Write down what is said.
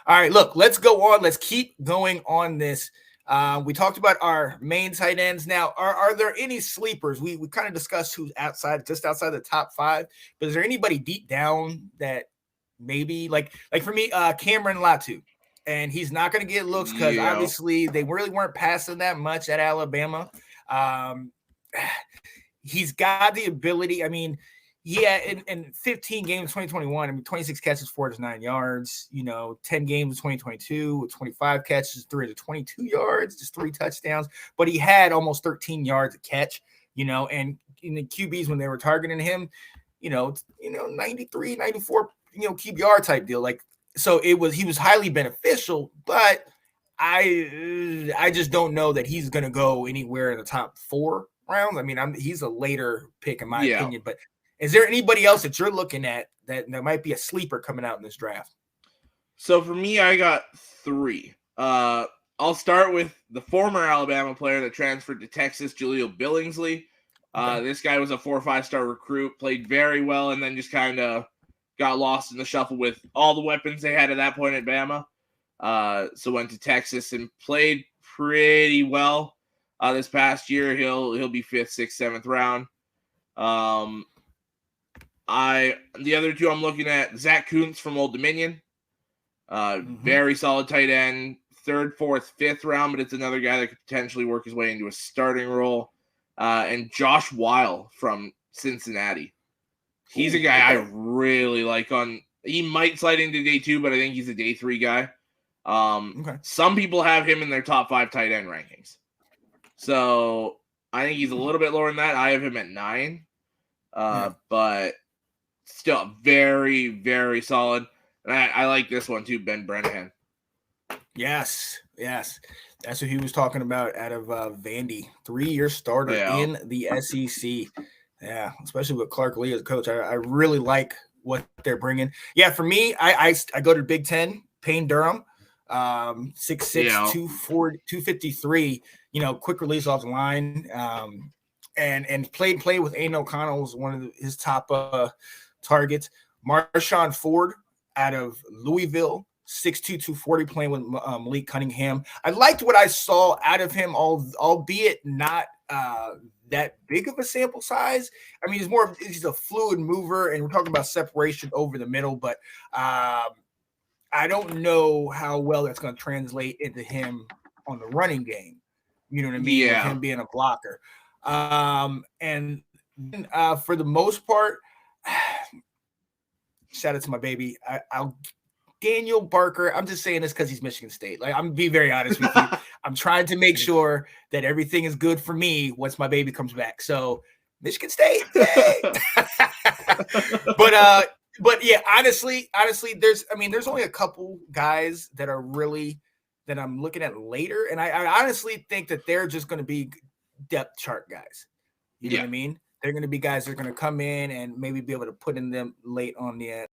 All right, look, let's go on. Let's keep going on this. We talked about our main tight ends. Now, are there any sleepers? We kind of discussed who's just outside the top five, but is there anybody deep down that maybe like for me, Cameron Latu, and he's not going to get looks because Yeah. obviously they really weren't passing that much at Alabama. He's got the ability. I mean, yeah, in 15 games, 2021, I mean, 26 catches, 409 yards, 10 games, 2022, with 25 catches, 322 yards, just 3 touchdowns. But he had almost 13 yards a catch, and in the QBs when they were targeting him, 93, 94, QBR type deal. So he was highly beneficial, but I just don't know that he's going to go anywhere in the top 4 rounds. I mean, he's a later pick in my opinion, but is there anybody else that you're looking at that might be a sleeper coming out in this draft? So for me, I got 3. I'll start with the former Alabama player that transferred to Texas, Julio Billingsley. Okay. This guy was a 4 or 5-star recruit, played very well, and then just kind of got lost in the shuffle with all the weapons they had at that point at Bama. So went to Texas and played pretty well. This past year, he'll be 5th, 6th, 7th round. The other 2 I'm looking at, Zach Kuntz from Old Dominion. Very solid tight end, 3rd, 4th, 5th round, but it's another guy that could potentially work his way into a starting role. And Josh Weil from Cincinnati. He's a guy I really like. He might slide into day 2, but I think he's a day 3 guy. Some people have him in their top 5 tight end rankings. So I think he's a little bit lower than that. I have him at 9. But still very, very solid. And I like this one too, Ben Brennan. Yes. That's what he was talking about out of Vandy. 3-year starter in the SEC. Yeah, especially with Clark Lee as coach. I really like what they're bringing. Yeah, for me, I go to Big Ten, Payne Durham, 6'6", 240, 253, quick release off the line. And played with Aiden O'Connell was one of his top targets. Marshawn Ford out of Louisville, 6'2", 240, playing with Malik Cunningham. I liked what I saw out of him, albeit not that big of a sample size. I mean, he's a fluid mover, and we're talking about separation over the middle, but I don't know how well that's going to translate into him on the running game. You know what I mean? Yeah. With him being a blocker. And for the most part, shout out to my baby. I'll Daniel Barker. I'm just saying this because he's Michigan State. Like, I'm gonna be very honest with you. I'm trying to make sure that everything is good for me once my baby comes back. So Michigan State, yay! But yeah, honestly, there's only a couple guys that are really that I'm looking at later, and I honestly think that they're just going to be depth chart guys. You know what I mean? They're going to be guys that are going to come in and maybe be able to put in them late on the